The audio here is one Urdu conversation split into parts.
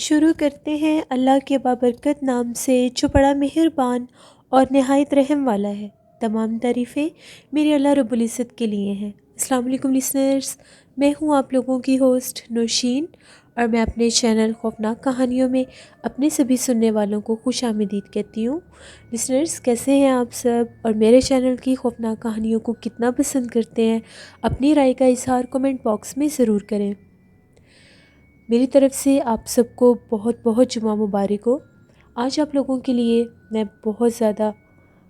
شروع کرتے ہیں اللہ کے بابرکت نام سے جو بڑا مہربان اور نہایت رحم والا ہے۔ تمام تعریفیں میرے اللہ رب العزت کے لیے ہیں۔ السلام علیکم لسنرز، میں ہوں آپ لوگوں کی ہوسٹ نوشین، اور میں اپنے چینل خوفناک کہانیوں میں اپنے سبھی سننے والوں کو خوش آمدید کہتی ہوں۔ لسنرز، کیسے ہیں آپ سب، اور میرے چینل کی خوفناک کہانیوں کو کتنا پسند کرتے ہیں؟ اپنی رائے کا اظہار کمنٹ باکس میں ضرور کریں۔ میری طرف سے آپ سب کو بہت بہت جمعہ مبارک ہو۔ آج آپ لوگوں کے لیے میں بہت زیادہ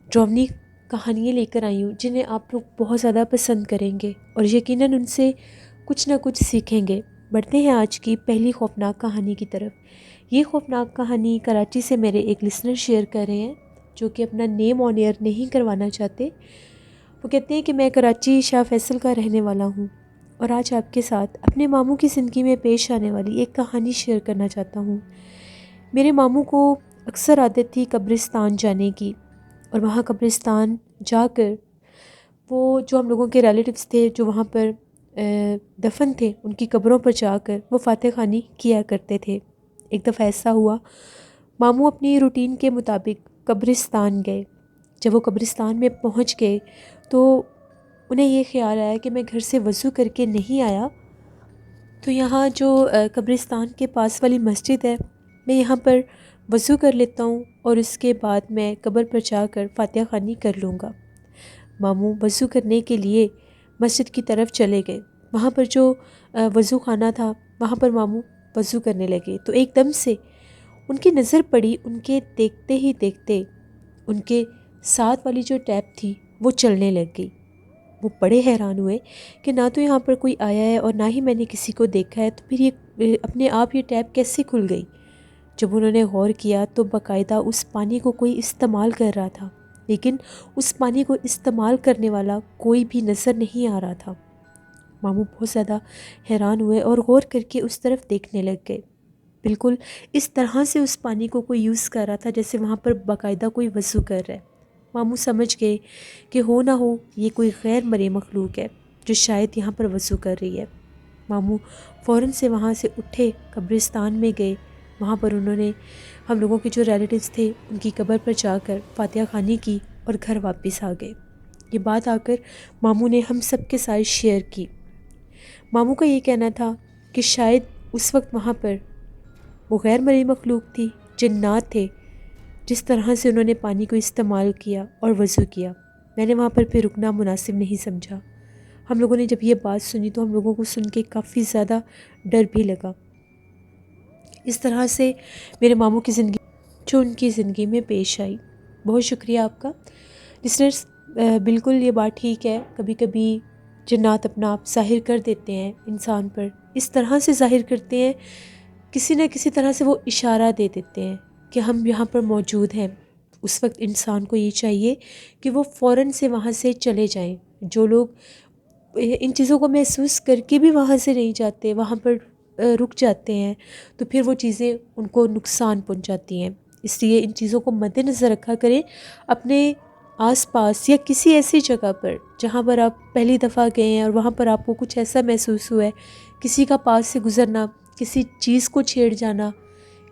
ڈراؤنی کہانیاں لے کر آئی ہوں جنہیں آپ لوگ بہت زیادہ پسند کریں گے اور یقیناً ان سے کچھ نہ کچھ سیکھیں گے۔ بڑھتے ہیں آج کی پہلی خوفناک کہانی کی طرف۔ یہ خوفناک کہانی کراچی سے میرے ایک لسنر شیئر کر رہے ہیں جو کہ اپنا نیم آن ایئر نہیں کروانا چاہتے۔ وہ کہتے ہیں کہ میں کراچی شاہ فیصل کا رہنے والا ہوں اور آج آپ کے ساتھ اپنے ماموں کی زندگی میں پیش آنے والی ایک کہانی شیئر کرنا چاہتا ہوں۔ میرے ماموں کو اکثر عادت تھی قبرستان جانے کی، اور وہاں قبرستان جا کر وہ جو ہم لوگوں کے ریلیٹیوز تھے جو وہاں پر دفن تھے ان کی قبروں پر جا کر وہ فاتح خوانی کیا کرتے تھے۔ ایک دفعہ ایسا ہوا، ماموں اپنی روٹین کے مطابق قبرستان گئے۔ جب وہ قبرستان میں پہنچ گئے تو انہیں یہ خیال آیا کہ میں گھر سے وضو کر کے نہیں آیا، تو یہاں جو قبرستان کے پاس والی مسجد ہے میں یہاں پر وضو کر لیتا ہوں اور اس کے بعد میں قبر پر جا کر فاتحہ خوانی کر لوں گا۔ ماموں وضو کرنے کے لیے مسجد کی طرف چلے گئے۔ وہاں پر جو وضو خانہ تھا وہاں پر ماموں وضو کرنے لگے تو ایک دم سے ان کی نظر پڑی، ان کے دیکھتے ہی دیکھتے ان کے ساتھ والی جو ٹیپ تھی وہ چلنے لگ گئی۔ وہ بڑے حیران ہوئے کہ نہ تو یہاں پر کوئی آیا ہے اور نہ ہی میں نے کسی کو دیکھا ہے، تو پھر یہ اپنے آپ یہ ٹیپ کیسے کھل گئی؟ جب انہوں نے غور کیا تو باقاعدہ اس پانی کو کوئی استعمال کر رہا تھا، لیکن اس پانی کو استعمال کرنے والا کوئی بھی نظر نہیں آ رہا تھا۔ ماموں بہت زیادہ حیران ہوئے اور غور کر کے اس طرف دیکھنے لگ گئے۔ بالکل اس طرح سے اس پانی کو کوئی یوز کر رہا تھا جیسے وہاں پر باقاعدہ کوئی وضو کر رہا ہے۔ ماموں سمجھ گئے کہ ہو نہ ہو یہ کوئی غیر مرئی مخلوق ہے جو شاید یہاں پر وضو کر رہی ہے۔ ماموں فوراً سے وہاں سے اٹھے، قبرستان میں گئے۔ وہاں پر انہوں نے ہم لوگوں کے جو ریلیٹیوز تھے ان کی قبر پر جا کر فاتحہ خوانی کی اور گھر واپس آ گئے۔ یہ بات آ کر ماموں نے ہم سب کے ساتھ شیئر کی۔ ماموں کا یہ کہنا تھا کہ شاید اس وقت وہاں پر وہ غیر مرئی مخلوق تھی، جنات تھے، جس طرح سے انہوں نے پانی کو استعمال کیا اور وضو کیا۔ میں نے وہاں پر پھر رکنا مناسب نہیں سمجھا۔ ہم لوگوں نے جب یہ بات سنی تو ہم لوگوں کو سن کے کافی زیادہ ڈر بھی لگا۔ اس طرح سے میرے ماموں کی زندگی جو ان کی زندگی میں پیش آئی۔ بہت شکریہ آپ کا لسنرز۔ بالکل یہ بات ٹھیک ہے، کبھی کبھی جنات اپنا آپ ظاہر کر دیتے ہیں انسان پر، اس طرح سے ظاہر کرتے ہیں، کسی نہ کسی طرح سے وہ اشارہ دے دیتے ہیں کہ ہم یہاں پر موجود ہیں۔ اس وقت انسان کو یہ چاہیے کہ وہ فوراً سے وہاں سے چلے جائیں۔ جو لوگ ان چیزوں کو محسوس کر کے بھی وہاں سے نہیں جاتے، وہاں پر رک جاتے ہیں، تو پھر وہ چیزیں ان کو نقصان پہنچاتی ہیں۔ اس لیے ان چیزوں کو مد نظر رکھا کریں۔ اپنے آس پاس یا کسی ایسی جگہ پر جہاں پر آپ پہلی دفعہ گئے ہیں اور وہاں پر آپ کو کچھ ایسا محسوس ہوا ہے، کسی کا پاس سے گزرنا، کسی چیز کو چھیڑ جانا،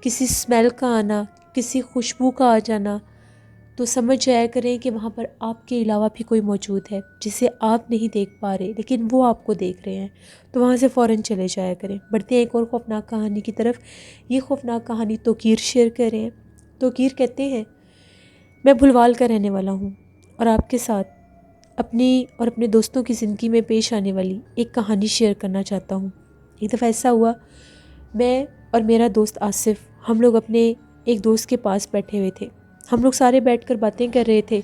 کسی اسمیل کا آنا، کسی خوشبو کا آ جانا، تو سمجھ جایا کریں کہ وہاں پر آپ کے علاوہ بھی کوئی موجود ہے جسے آپ نہیں دیکھ پا رہے لیکن وہ آپ کو دیکھ رہے ہیں، تو وہاں سے فوراً چلے جایا کریں۔ بڑھتے ہیں ایک اور خوفناک کہانی کی طرف۔ یہ خوفناک کہانی توقیر شیئر کر رہے ہیں۔ توقیر کہتے ہیں، میں بھلوال کا رہنے والا ہوں اور آپ کے ساتھ اپنی اور اپنے دوستوں کی زندگی میں پیش آنے والی ایک کہانی شیئر کرنا چاہتا ہوں۔ ایک دفعہ ایسا ہوا، میں اور میرا دوست آصف، ہم لوگ اپنے ایک دوست کے پاس بیٹھے ہوئے تھے۔ ہم لوگ سارے بیٹھ کر باتیں کر رہے تھے،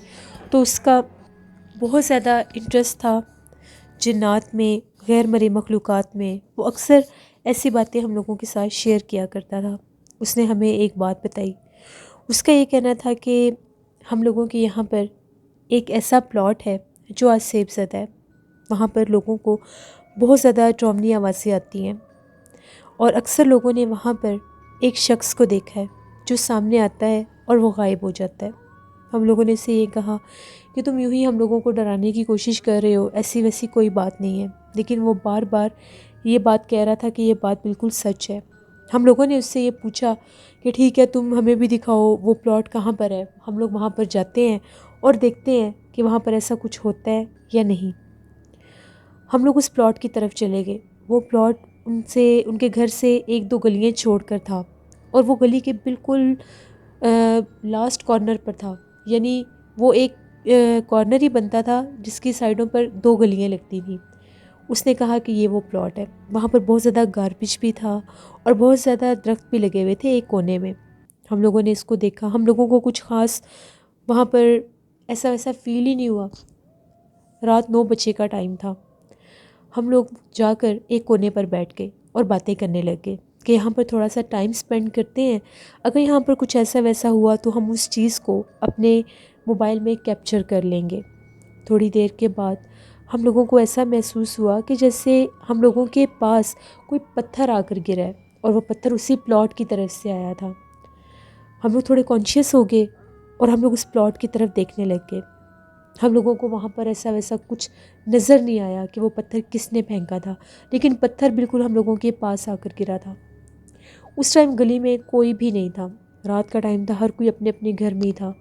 تو اس کا بہت زیادہ انٹرسٹ تھا جنات میں، غیر مرئی مخلوقات میں۔ وہ اکثر ایسی باتیں ہم لوگوں کے ساتھ شیئر کیا کرتا تھا۔ اس نے ہمیں ایک بات بتائی۔ اس کا یہ کہنا تھا کہ ہم لوگوں کے یہاں پر ایک ایسا پلاٹ ہے جو آج سیب زدہ ہے۔ وہاں پر لوگوں کو بہت زیادہ ڈراؤنی آوازیں آتی ہیں، اور اکثر لوگوں نے وہاں پر ایک شخص کو دیکھا ہے جو سامنے آتا ہے اور وہ غائب ہو جاتا ہے۔ ہم لوگوں نے اسے یہ کہا کہ تم یوں ہی ہم لوگوں کو ڈرانے کی کوشش کر رہے ہو، ایسی ویسی کوئی بات نہیں ہے، لیکن وہ بار بار یہ بات کہہ رہا تھا کہ یہ بات بالکل سچ ہے۔ ہم لوگوں نے اس سے یہ پوچھا کہ ٹھیک ہے تم ہمیں بھی دکھاؤ وہ پلاٹ کہاں پر ہے. ہم لوگ وہاں پر جاتے ہیں اور دیکھتے ہیں کہ وہاں پر ایسا کچھ ہوتا ہے یا نہیں. ہم لوگ اس پلاٹ کی طرف چلے گئے. وہ پلاٹ ان کے گھر سے 1-2 گلیاں چھوڑ کر تھا اور وہ گلی کے بالکل لاسٹ کارنر پر تھا. یعنی وہ ایک کارنر ہی بنتا تھا جس کی سائڈوں پر 2 گلیاں لگتی تھیں. اس نے کہا کہ یہ وہ پلاٹ ہے. وہاں پر بہت زیادہ گاربیج بھی تھا اور بہت زیادہ درخت بھی لگے ہوئے تھے ایک کونے میں. ہم لوگوں نے اس کو دیکھا. ہم لوگوں کو کچھ خاص وہاں پر ایسا ویسا فیل ہی نہیں ہوا. رات 9 بجے کا ٹائم تھا. ہم لوگ جا کر ایک کونے پر بیٹھ گئے اور باتیں کرنے لگ گئے کہ یہاں پر تھوڑا سا ٹائم سپینڈ کرتے ہیں. اگر یہاں پر کچھ ایسا ویسا ہوا تو ہم اس چیز کو اپنے موبائل میں کیپچر کر لیں گے. تھوڑی دیر کے بعد ہم لوگوں کو ایسا محسوس ہوا کہ جیسے ہم لوگوں کے پاس کوئی پتھر آ کر گرا ہے اور وہ پتھر اسی پلاٹ کی طرف سے آیا تھا. ہم لوگ تھوڑے کانشیس ہو گئے اور ہم لوگ اس پلاٹ کی طرف دیکھنے لگ گئے. ہم لوگوں کو وہاں پر ایسا ویسا کچھ نظر نہیں آیا کہ وہ پتھر کس نے پھینکا تھا، لیکن پتھر بالکل ہم لوگوں کے پاس آ کر گرا تھا. اس ٹائم گلی میں کوئی بھی نہیں تھا. رات کا ٹائم تھا. ہر کوئی اپنے اپنے گھر میں ہی تھا.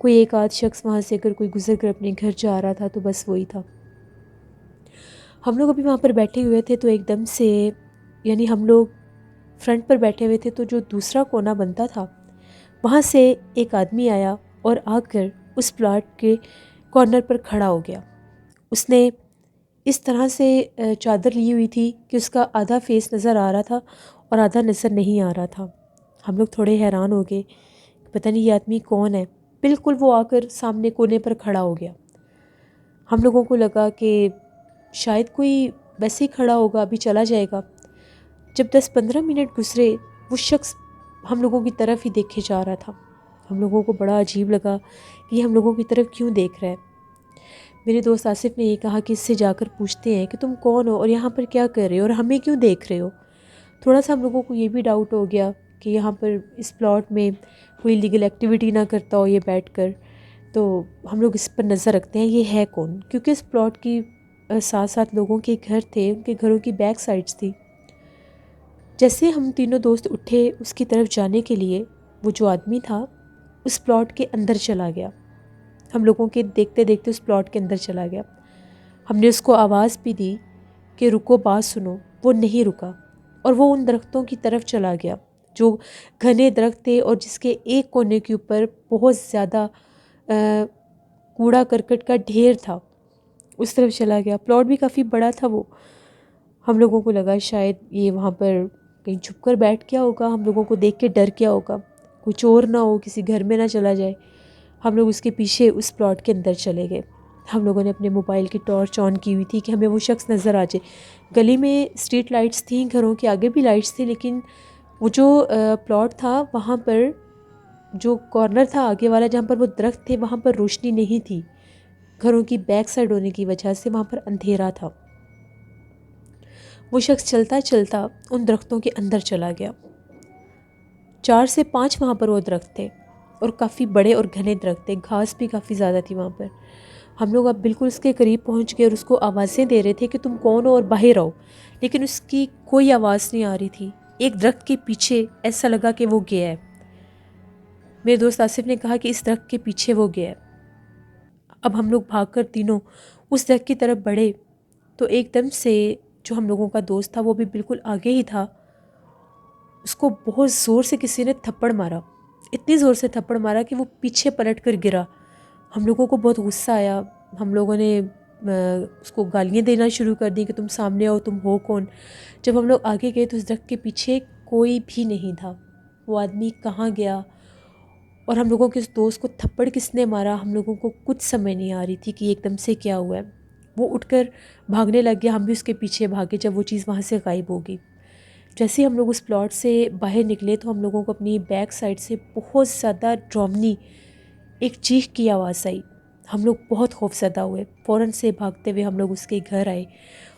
کوئی ایک آدھ شخص وہاں سے اگر کوئی گزر کر اپنے گھر جا رہا تھا تو بس وہی تھا. ہم لوگ ابھی وہاں پر بیٹھے ہوئے تھے تو ایک دم سے، یعنی ہم لوگ فرنٹ پر بیٹھے ہوئے تھے تو جو دوسرا کونا بنتا تھا وہاں سے ایک آدمی آیا اور آ کر اس پلاٹ کے کارنر پر کھڑا ہو گیا. اس نے اس طرح سے چادر لی ہوئی تھی کہ اس کا آدھا فیس نظر آ رہا تھا اور آدھا نظر نہیں آ رہا تھا. ہم لوگ تھوڑے حیران ہو گئے، پتہ نہیں یہ آدمی کون ہے. بالکل وہ آ کر سامنے کونے پر کھڑا ہو گیا. ہم لوگوں کو لگا کہ شاید کوئی ویسے ہی کھڑا ہوگا، ابھی چلا جائے گا. جب 10-15 منٹ گزرے وہ شخص ہم لوگوں کی طرف ہی دیکھے جا رہا تھا. ہم لوگوں کو بڑا عجیب لگا کہ یہ ہم لوگوں کی طرف کیوں دیکھ رہا ہے. میرے دوست آصف نے یہ کہا کہ اس سے جا کر پوچھتے ہیں کہ تم کون ہو اور یہاں پر کیا کر رہے ہو اور ہمیں کیوں دیکھ رہے ہو. تھوڑا سا ہم لوگوں کو یہ بھی ڈاؤٹ ہو گیا کہ یہاں پر اس پلاٹ میں کوئی لیگل ایکٹیویٹی نہ کرتا ہو یہ بیٹھ کر. تو ہم لوگ اس پر نظر رکھتے ہیں یہ ہے کون، کیونکہ اس پلاٹ کی ساتھ ساتھ لوگوں کے گھر تھے، ان کے گھروں کی بیک سائڈس تھی. جیسے ہم تینوں دوست اٹھے اس کی طرف جانے کے لیے، وہ جو آدمی تھا اس پلاٹ کے اندر چلا گیا. ہم لوگوں کے دیکھتے دیکھتے اس پلاٹ کے اندر چلا گیا. ہم نے اس کو آواز بھی دی کہ رکو بات سنو. وہ نہیں رکا اور وہ ان درختوں کی طرف چلا گیا جو گھنے درخت تھے اور جس کے ایک کونے کے اوپر بہت زیادہ کوڑا کرکٹ کا ڈھیر تھا. اس طرف چلا گیا. پلاٹ بھی کافی بڑا تھا. وہ ہم لوگوں کو لگا شاید یہ وہاں پر کہیں چھپ کر بیٹھ گیا ہوگا، ہم لوگوں کو دیکھ کے ڈر گیا ہوگا، کوئی چور نہ ہو، کسی گھر میں نہ چلا جائے. ہم لوگ اس کے پیچھے اس پلاٹ کے اندر چلے گئے. ہم لوگوں نے اپنے موبائل کی ٹارچ آن کی ہوئی تھی کہ ہمیں وہ شخص نظر آ جائے. گلی میں اسٹریٹ لائٹس تھیں، گھروں کے آگے بھی لائٹس تھیں، لیکن وہ جو پلاٹ تھا وہاں پر جو کارنر تھا آگے والا جہاں پر وہ درخت تھے وہاں پر روشنی نہیں تھی. گھروں کی بیک سائڈ ہونے کی وجہ سے وہاں پر اندھیرا تھا. وہ شخص چلتا چلتا ان درختوں کے اندر چلا گیا. 4 سے 5 وہاں پر وہ درخت تھے اور کافی بڑے اور گھنے درخت تھے. گھاس بھی کافی زیادہ تھی وہاں پر. ہم لوگ اب بالکل اس کے قریب پہنچ گئے اور اس کو آوازیں دے رہے تھے کہ تم کون ہو اور باہر آؤ، لیکن اس کی کوئی آواز نہیں آ رہی تھی. ایک درخت کے پیچھے ایسا لگا کہ وہ گیا ہے. میرے دوست آصف نے کہا کہ اس درخت کے پیچھے وہ گیا ہے. اب ہم لوگ بھاگ کر تینوں اس درخت کی طرف بڑھے تو ایک دم سے جو ہم لوگوں کا دوست تھا وہ بھی بالکل آگے ہی تھا. اس کو بہت زور سے کسی نے تھپڑ مارا. اتنی زور سے تھپڑ مارا کہ وہ پیچھے پلٹ کر گرا. ہم لوگوں کو بہت غصہ آیا. ہم لوگوں نے اس کو گالیاں دینا شروع کر دی کہ تم سامنے آؤ، تم ہو کون. جب ہم لوگ آگے گئے تو اس درخت کے پیچھے کوئی بھی نہیں تھا. وہ آدمی کہاں گیا اور ہم لوگوں کے اس دوست کو تھپڑ کس نے مارا ہم لوگوں کو کچھ سمجھ نہیں آ رہی تھی کہ ایک دم سے کیا ہوا ہے. وہ اٹھ کر بھاگنے لگ گیا. ہم بھی اس کے پیچھے بھاگے جب وہ چیز وہاں سے غائب ہو گئی. جیسے ہم لوگ اس پلاٹ سے باہر نکلے تو ہم لوگوں کو اپنی بیک سائڈ سے بہت زیادہ ڈراؤنی ایک چیخ کی آواز آئی. ہم لوگ بہت خوفزدہ ہوئے. فوراً سے بھاگتے ہوئے ہم لوگ اس کے گھر آئے.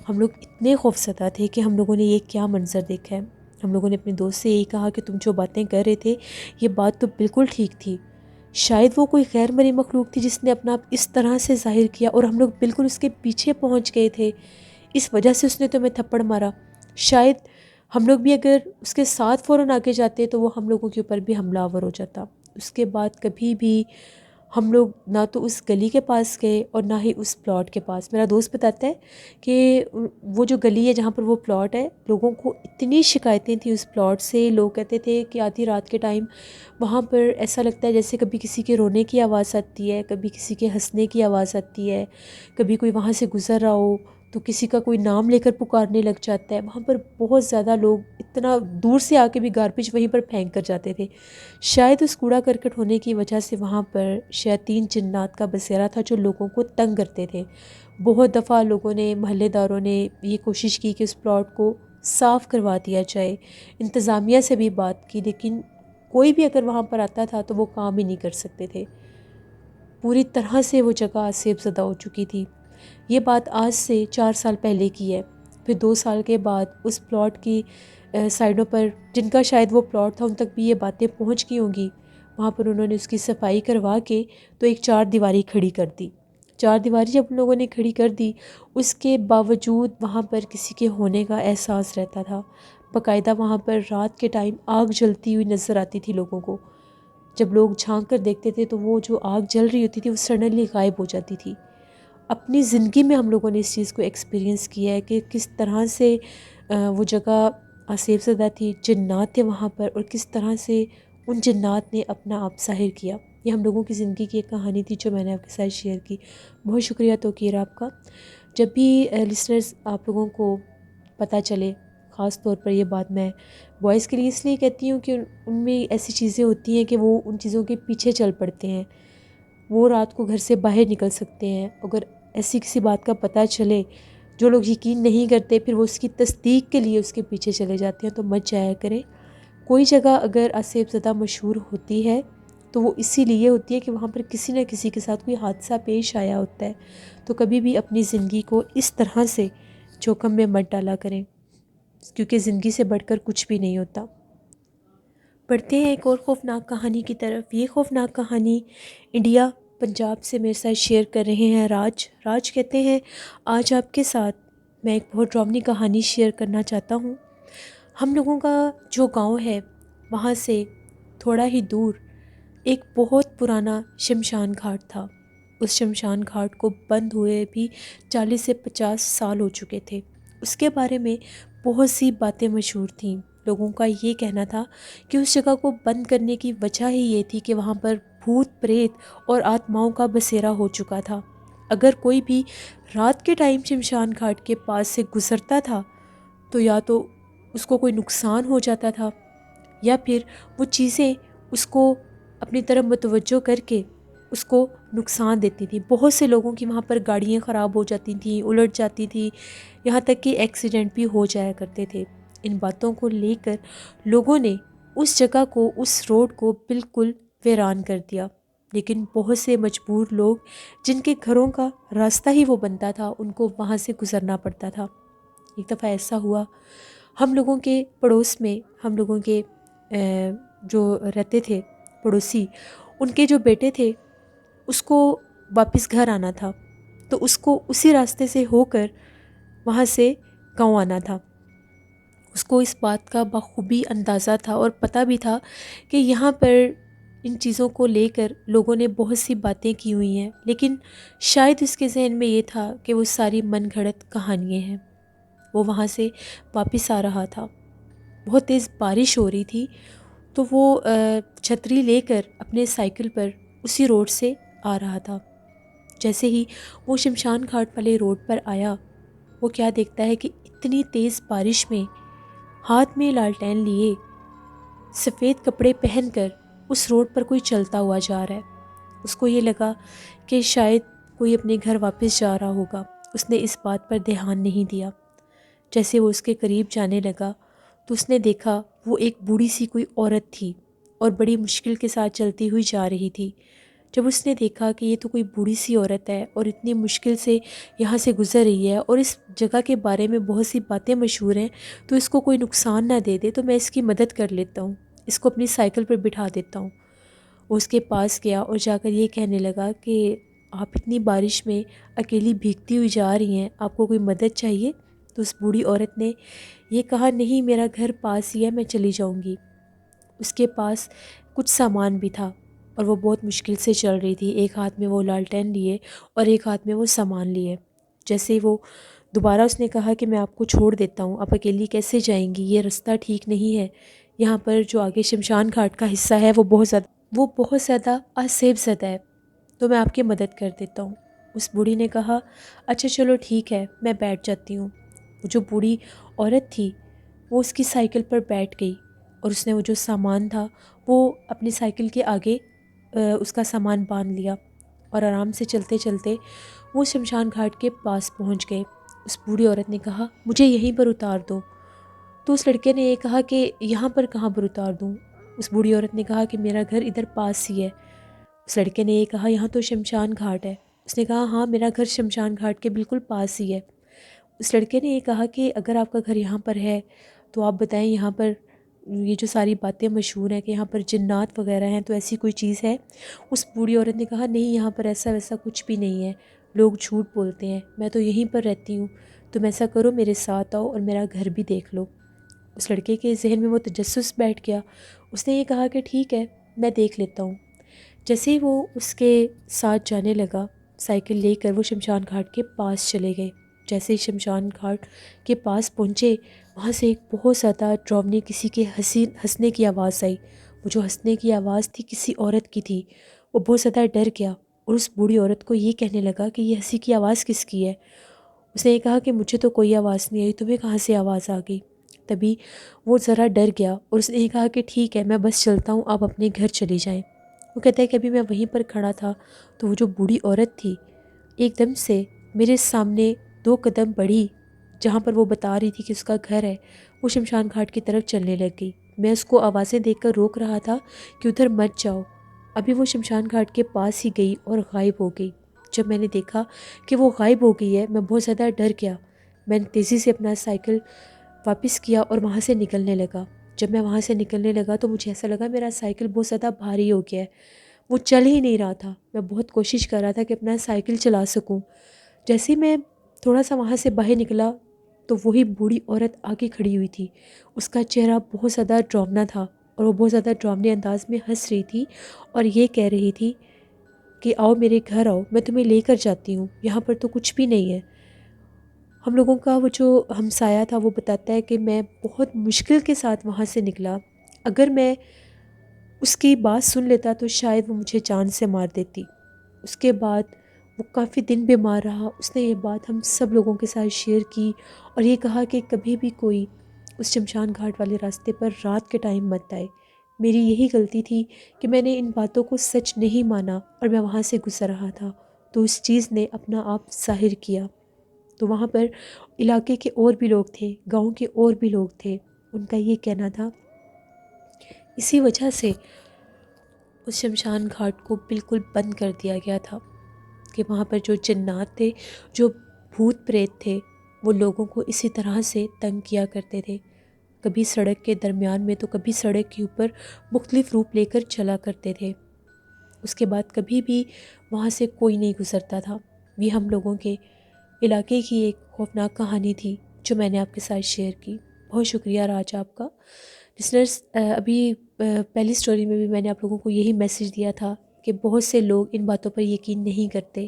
ہم لوگ اتنے خوفزدہ تھے کہ ہم لوگوں نے یہ کیا منظر دیکھا ہے. ہم لوگوں نے اپنے دوست سے یہی کہا کہ تم جو باتیں کر رہے تھے یہ بات تو بالکل ٹھیک تھی. شاید وہ کوئی غیر مرئی مخلوق تھی جس نے اپنا آپ اس طرح سے ظاہر کیا اور ہم لوگ بالکل اس کے پیچھے پہنچ گئے تھے. اس وجہ سے اس نے تمہیں تھپڑ مارا. شاید ہم لوگ بھی اگر اس کے ساتھ فوراً آگے جاتے تو وہ ہم لوگوں کے اوپر بھی حملہ آور ہو جاتا۔ اس کے بعد کبھی بھی ہم لوگ نہ تو اس گلی کے پاس گئے اور نہ ہی اس پلاٹ کے پاس۔ میرا دوست بتاتا ہے کہ وہ جو گلی ہے جہاں پر وہ پلاٹ ہے، لوگوں کو اتنی شکایتیں تھیں اس پلاٹ سے، لوگ کہتے تھے کہ آدھی رات کے ٹائم وہاں پر ایسا لگتا ہے جیسے کبھی کسی کے رونے کی آواز آتی ہے، کبھی کسی کے ہنسنے کی آواز آتی ہے، کبھی کوئی وہاں سے گزر رہا ہو تو کسی کا کوئی نام لے کر پکارنے لگ جاتا ہے۔ وہاں پر بہت زیادہ لوگ اتنا دور سے آ کے بھی گاربیج وہیں پر پھینک کر جاتے تھے۔ شاید اس کوڑا کرکٹ ہونے کی وجہ سے وہاں پر شیاطین جنات کا بسیرا تھا جو لوگوں کو تنگ کرتے تھے۔ بہت دفعہ لوگوں نے، محلے داروں نے یہ کوشش کی کہ اس پلاٹ کو صاف کروا دیا جائے، انتظامیہ سے بھی بات کی، لیکن کوئی بھی اگر وہاں پر آتا تھا تو وہ کام ہی نہیں کر سکتے تھے۔ پوری طرح سے وہ جگہ آسیب زدہ ہو چکی تھی۔ یہ بات آج سے 4 سال پہلے کی ہے۔ پھر 2 سال کے بعد اس پلاٹ کی سائڈوں پر، جن کا شاید وہ پلاٹ تھا ان تک بھی یہ باتیں پہنچ گئی ہوں گی، وہاں پر انہوں نے اس کی صفائی کروا کے تو ایک 4 دیواری کھڑی کر دی۔ 4 دیواری جب ان لوگوں نے کھڑی کر دی، اس کے باوجود وہاں پر کسی کے ہونے کا احساس رہتا تھا۔ باقاعدہ وہاں پر رات کے ٹائم آگ جلتی ہوئی نظر آتی تھی لوگوں کو۔ جب لوگ جھانک کر دیکھتے تھے تو وہ جو آگ جل رہی ہوتی تھی وہ سڈنلی غائب ہو جاتی تھی۔ اپنی زندگی میں ہم لوگوں نے اس چیز کو ایکسپیرینس کیا ہے کہ کس طرح سے وہ جگہ آسیب زدہ تھی، جنات تھے وہاں پر، اور کس طرح سے ان جنات نے اپنا آپ ظاہر کیا۔ یہ ہم لوگوں کی زندگی کی ایک کہانی تھی جو میں نے آپ کے ساتھ شیئر کی۔ بہت شکریہ توقیر آپ کا۔ جب بھی لسنرز آپ لوگوں کو پتہ چلے، خاص طور پر یہ بات میں بوائز کے لیے اس لیے کہتی ہوں کہ ان میں ایسی چیزیں ہوتی ہیں کہ وہ ان چیزوں کے پیچھے چل پڑتے ہیں، وہ رات کو گھر سے باہر نکل سکتے ہیں۔ اگر ایسی کسی بات کا پتہ چلے، جو لوگ یقین نہیں کرتے پھر وہ اس کی تصدیق کے لیے اس کے پیچھے چلے جاتے ہیں، تو مت جایا کریں۔ کوئی جگہ اگر آسیب زدہ مشہور ہوتی ہے تو وہ اسی لیے ہوتی ہے کہ وہاں پر کسی نہ کسی کے ساتھ کوئی حادثہ پیش آیا ہوتا ہے۔ تو کبھی بھی اپنی زندگی کو اس طرح سے جوخم میں مت ڈالا کریں، کیونکہ زندگی سے بڑھ کر کچھ بھی نہیں ہوتا۔ پڑھتے ہیں ایک اور خوفناک کہانی کی طرف۔ یہ خوفناک کہانی انڈیا، پنجاب سے میرے ساتھ شیئر کر رہے ہیں راج کہتے ہیں، آج آپ کے ساتھ میں ایک بہت ڈراؤنی کہانی شیئر کرنا چاہتا ہوں۔ ہم لوگوں کا جو گاؤں ہے وہاں سے تھوڑا ہی دور ایک بہت پرانا شمشان گھاٹ تھا۔ اس شمشان گھاٹ کو بند ہوئے بھی 40 سے 50 سال ہو چکے تھے۔ اس کے بارے میں بہت سی باتیں مشہور تھیں۔ لوگوں کا یہ کہنا تھا کہ اس جگہ کو بند کرنے کی وجہ ہی یہ تھی کہ وہاں پر بھوت پریت اور آتماؤں کا بسیرا ہو چکا تھا۔ اگر کوئی بھی رات کے ٹائم شمشان گھاٹ کے پاس سے گزرتا تھا تو یا تو اس کو کوئی نقصان ہو جاتا تھا، یا پھر وہ چیزیں اس کو اپنی طرف متوجہ کر کے اس کو نقصان دیتی تھی۔ بہت سے لوگوں کی وہاں پر گاڑیاں خراب ہو جاتی تھیں، الٹ جاتی تھی، یہاں تک کہ ایکسیڈنٹ بھی ہو جایا کرتے تھے۔ ان باتوں کو لے کر لوگوں نے اس جگہ کو، اس روڈ کو بالکل ویران کر دیا، لیکن بہت سے مجبور لوگ جن کے گھروں کا راستہ ہی وہ بنتا تھا ان کو وہاں سے گزرنا پڑتا تھا۔ ایک دفعہ ایسا ہوا، ہم لوگوں کے پڑوس میں، ہم لوگوں کے جو رہتے تھے پڑوسی، ان کے جو بیٹے تھے اس کو واپس گھر آنا تھا، تو اس کو اسی راستے سے ہو کر وہاں سے گاؤں آنا تھا۔ اس کو اس بات کا بخوبی اندازہ تھا اور پتہ بھی تھا کہ یہاں پر ان چیزوں کو لے کر لوگوں نے بہت سی باتیں کی ہوئی ہیں، لیکن شاید اس کے ذہن میں یہ تھا کہ وہ ساری من گھڑت کہانیاں ہیں۔ وہ وہاں سے واپس آ رہا تھا، بہت تیز بارش ہو رہی تھی، تو وہ چھتری لے کر اپنے سائیکل پر اسی روڈ سے آ رہا تھا۔ جیسے ہی وہ شمشان گھاٹ والے روڈ پر آیا، وہ کیا دیکھتا ہے کہ اتنی تیز بارش میں ہاتھ میں لالٹین لیے، سفید کپڑے پہن کر اس روڈ پر کوئی چلتا ہوا جا رہا ہے۔ اس کو یہ لگا کہ شاید کوئی اپنے گھر واپس جا رہا ہوگا۔ اس نے اس بات پر دھیان نہیں دیا۔ جیسے وہ اس کے قریب جانے لگا تو اس نے دیکھا وہ ایک بوڑھی سی کوئی عورت تھی اور بڑی مشکل کے ساتھ چلتی ہوئی جا رہی تھی۔ جب اس نے دیکھا کہ یہ تو کوئی بوڑھی سی عورت ہے اور اتنی مشکل سے یہاں سے گزر رہی ہے اور اس جگہ کے بارے میں بہت سی باتیں مشہور ہیں، تو اس کو کوئی نقصان نہ دے دے تو میں اس کی مدد کر لیتا ہوں، اس کو اپنی سائیکل پر بٹھا دیتا ہوں۔ وہ اس کے پاس گیا اور جا کر یہ کہنے لگا کہ آپ اتنی بارش میں اکیلی بھیگتی ہوئی جا رہی ہیں، آپ کو کوئی مدد چاہیے؟ تو اس بوڑھی عورت نے یہ کہا نہیں میرا گھر پاس ہی ہے، میں چلی جاؤں گی۔ اس کے پاس کچھ سامان بھی تھا اور وہ بہت مشکل سے چل رہی تھی، ایک ہاتھ میں وہ لالٹین لیے اور ایک ہاتھ میں وہ سامان لیے۔ جیسے وہ دوبارہ اس نے کہا کہ میں آپ کو چھوڑ دیتا ہوں، آپ اکیلی کیسے جائیں گی، یہ رستہ ٹھیک نہیں ہے، یہاں پر جو آگے شمشان گھاٹ کا حصہ ہے وہ بہت زیادہ آسیب زدہ ہے، تو میں آپ کی مدد کر دیتا ہوں۔ اس بوڑھی نے کہا اچھا چلو ٹھیک ہے، میں بیٹھ جاتی ہوں۔ وہ جو بوڑھی عورت تھی وہ اس کی سائیکل پر بیٹھ گئی اور اس نے وہ جو سامان تھا وہ اپنی سائیکل کے آگے اس کا سامان باندھ لیا اور آرام سے چلتے چلتے وہ شمشان گھاٹ کے پاس پہنچ گئے۔ اس بوڑھی عورت نے کہا مجھے یہیں پر اتار دو، تو اس لڑکے نے یہ کہا کہ یہاں پر کہاں پر اتار دوں؟ اس بوڑھی عورت نے کہا کہ میرا گھر ادھر پاس ہی ہے۔ اس لڑکے نے یہ کہا یہاں تو شمشان گھاٹ ہے۔ اس نے کہا ہاں میرا گھر شمشان گھاٹ کے بالکل پاس ہی ہے۔ اس لڑکے نے یہ کہا کہ اگر آپ کا گھر یہاں پر ہے تو آپ بتائیں یہاں پر یہ جو ساری باتیں مشہور ہیں کہ یہاں پر جنات وغیرہ ہیں، تو ایسی کوئی چیز ہے؟ اس بوڑھی عورت نے کہا نہیں یہاں پر ایسا ویسا کچھ بھی نہیں ہے، لوگ جھوٹ بولتے ہیں، میں تو یہیں پر رہتی ہوں، تم ایسا کرو میرے ساتھ آؤ اور میرا گھر بھی دیکھ لو۔ اس لڑکے کے ذہن میں وہ تجسس بیٹھ گیا، اس نے یہ کہا کہ ٹھیک ہے میں دیکھ لیتا ہوں۔ جیسے ہی وہ اس کے ساتھ جانے لگا سائیکل لے کر، وہ شمشان گھاٹ کے پاس چلے گئے۔ جیسے ہی شمشان گھاٹ کے پاس پہنچے وہاں سے ایک بہت زیادہ ڈراؤنی کسی کے ہنسنے کی آواز آئی۔ وہ جو ہنسنے کی آواز تھی کسی عورت کی تھی۔ وہ بہت زیادہ ڈر گیا اور اس بوڑھی عورت کو یہ کہنے لگا کہ یہ ہنسی کی آواز کس کی ہے؟ اس نے یہ کہا کہ مجھے تو کوئی آواز نہیں آئی، تمہیں کہاں سے آواز آ گئی؟ تبھی وہ ذرا ڈر گیا اور اس نے یہ کہا کہ ٹھیک ہے میں بس چلتا ہوں، آپ اپنے گھر چلی جائیں۔ وہ کہتا ہے کہ ابھی میں وہیں پر کھڑا تھا تو وہ جو بوڑھی عورت تھی ایک دم سے میرے سامنے 2 قدم بڑھی، جہاں پر وہ بتا رہی تھی کہ اس کا گھر ہے، وہ شمشان گھاٹ کی طرف چلنے لگ گئی۔ میں اس کو آوازیں دیکھ کر روک رہا تھا کہ ادھر مت جاؤ۔ ابھی وہ شمشان گھاٹ کے پاس ہی گئی اور غائب ہو گئی۔ جب میں نے دیکھا کہ وہ غائب ہو گئی ہے میں بہت زیادہ ڈر گیا۔ میں نے تیزی سے اپنا سائیکل واپس کیا اور وہاں سے نکلنے لگا۔ جب میں وہاں سے نکلنے لگا تو مجھے ایسا لگا میرا سائیکل بہت زیادہ بھاری ہو گیا ہے، وہ چل ہی نہیں رہا تھا۔ میں بہت کوشش کر رہا تھا کہ اپنا سائیکل چلا سکوں۔ جیسے ہی میں تھوڑا سا وہاں سے باہر نکلا تو وہی بوڑھی عورت آگے کھڑی ہوئی تھی۔ اس کا چہرہ بہت زیادہ ڈراؤنا تھا اور وہ بہت زیادہ ڈراؤنے انداز میں ہنس رہی تھی اور یہ کہہ رہی تھی کہ آؤ میرے گھر آؤ، میں تمہیں لے کر جاتی ہوں، یہاں پر تو کچھ بھی نہیں ہے۔ ہم لوگوں کا وہ جو ہمسایہ تھا وہ بتاتا ہے کہ میں بہت مشکل کے ساتھ وہاں سے نکلا، اگر میں اس کی بات سن لیتا تو شاید وہ مجھے جان سے مار دیتی۔ اس کے بعد وہ کافی دن بیمار رہا۔ اس نے یہ بات ہم سب لوگوں کے ساتھ شیئر کی اور یہ کہا کہ کبھی بھی کوئی اس شمشان گھاٹ والے راستے پر رات کے ٹائم مت آئے۔ میری یہی غلطی تھی کہ میں نے ان باتوں کو سچ نہیں مانا اور میں وہاں سے گزر رہا تھا، تو اس چیز نے اپنا آپ ظاہر کیا۔ تو وہاں پر علاقے کے اور بھی لوگ تھے، گاؤں کے اور بھی لوگ تھے، ان کا یہ کہنا تھا اسی وجہ سے اس شمشان گھاٹ کو بالکل بند کر دیا گیا تھا کہ وہاں پر جو جنات تھے، جو بھوت پریت تھے، وہ لوگوں کو اسی طرح سے تنگ کیا کرتے تھے، کبھی سڑک کے درمیان میں تو کبھی سڑک کے اوپر مختلف روپ لے کر چلا کرتے تھے۔ اس کے بعد کبھی بھی وہاں سے کوئی نہیں گزرتا تھا۔ یہ ہم لوگوں کے علاقے کی ایک خوفناک کہانی تھی جو میں نے آپ کے ساتھ شیئر کی۔ بہت شکریہ راج آپ کا۔ لسنرز، ابھی پہلی سٹوری میں بھی میں نے آپ لوگوں کو یہی میسیج دیا تھا کہ بہت سے لوگ ان باتوں پر یقین نہیں کرتے،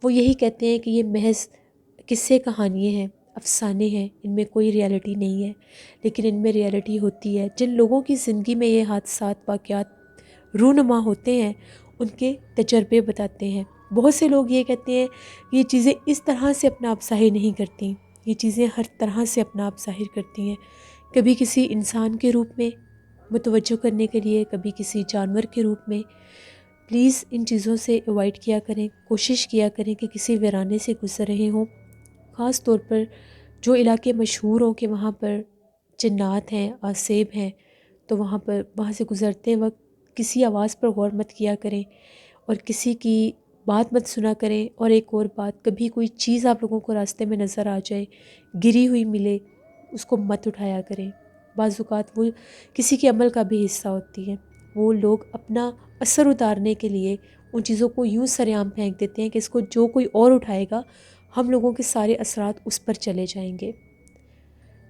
وہ یہی کہتے ہیں کہ یہ محض قصے کہانیاں ہیں، افسانے ہیں، ان میں کوئی ریالٹی نہیں ہے، لیکن ان میں ریالٹی ہوتی ہے۔ جن لوگوں کی زندگی میں یہ حادثات واقعات رونما ہوتے ہیں ان کے تجربے بتاتے ہیں۔ بہت سے لوگ یہ کہتے ہیں کہ یہ چیزیں اس طرح سے اپنا آپ ظاہر نہیں کرتی، یہ چیزیں ہر طرح سے اپنا آپ ظاہر کرتی ہیں، کبھی کسی انسان کے روپ میں متوجہ کرنے کے لیے، کبھی کسی جانور کے روپ میں۔ پلیز ان چیزوں سے اوائڈ کیا کریں، کوشش کیا کریں کہ کسی ویرانے سے گزر رہے ہوں، خاص طور پر جو علاقے مشہور ہوں کہ وہاں پر جنات ہیں، آسیب ہیں، تو وہاں سے گزرتے وقت کسی آواز پر غور مت کیا کریں اور کسی کی بات مت سنا کریں۔ اور ایک اور بات، کبھی کوئی چیز آپ لوگوں کو راستے میں نظر آ جائے، گری ہوئی ملے، اس کو مت اٹھایا کریں۔ بعض اوقات وہ کسی کے عمل کا بھی حصہ ہوتی ہے، وہ لوگ اپنا اثر اتارنے کے لیے ان چیزوں کو یوں سرعام پھینک دیتے ہیں کہ اس کو جو کوئی اور اٹھائے گا ہم لوگوں کے سارے اثرات اس پر چلے جائیں گے۔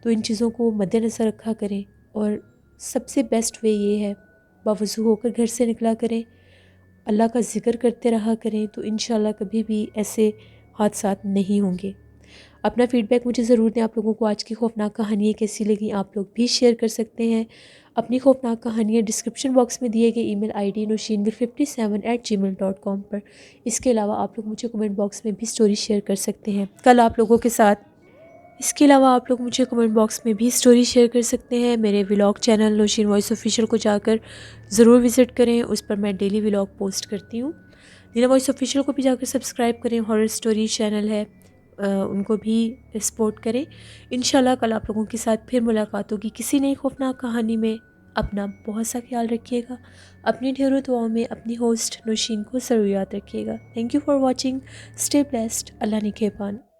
تو ان چیزوں کو مد نظر رکھا کریں، اور سب سے بیسٹ وے یہ ہے باوضو ہو کر گھر سے نکلا کریں، اللہ کا ذکر کرتے رہا کریں، تو انشاءاللہ کبھی بھی ایسے حادثات نہیں ہوں گے۔ اپنا فیڈ بیک مجھے ضرور دیں، آپ لوگوں کو آج کی خوفناک کہانیاں کیسی لگیں، آپ لوگ بھی شیئر کر سکتے ہیں اپنی خوفناک کہانیاں ڈسکرپشن باکس میں دیے گئے ای میل آئی ڈی noshinvir57@gmail.com پر۔ اس کے علاوہ آپ لوگ مجھے کمنٹ باکس میں بھی سٹوری شیئر کر سکتے ہیں کل آپ لوگوں کے ساتھ۔ اس کے علاوہ آپ لوگ مجھے کمنٹ باکس میں بھی سٹوری شیئر کر سکتے ہیں، میرے vlog channel Nosheen voice official کو جا کر ضرور وزٹ کریں، اس پر میں ڈیلی ولاگ پوسٹ کرتی ہوں۔ نینا وائس آفیشیل کو بھی جا کر سبسکرائب کریں، ہارر سٹوری چینل ہے، ان کو بھی سپورٹ کریں۔ انشاءاللہ کل آپ لوگوں کے ساتھ پھر ملاقات ہوگی کسی نئی خوفناک کہانی میں۔ اپنا بہت سا خیال رکھیے گا، اپنی ڈھیروں دعاؤں میں اپنی ہوسٹ نوشین کو ضرور یاد رکھیے گا۔ Thank you for watching, stay blessed, اللہ نگہبان۔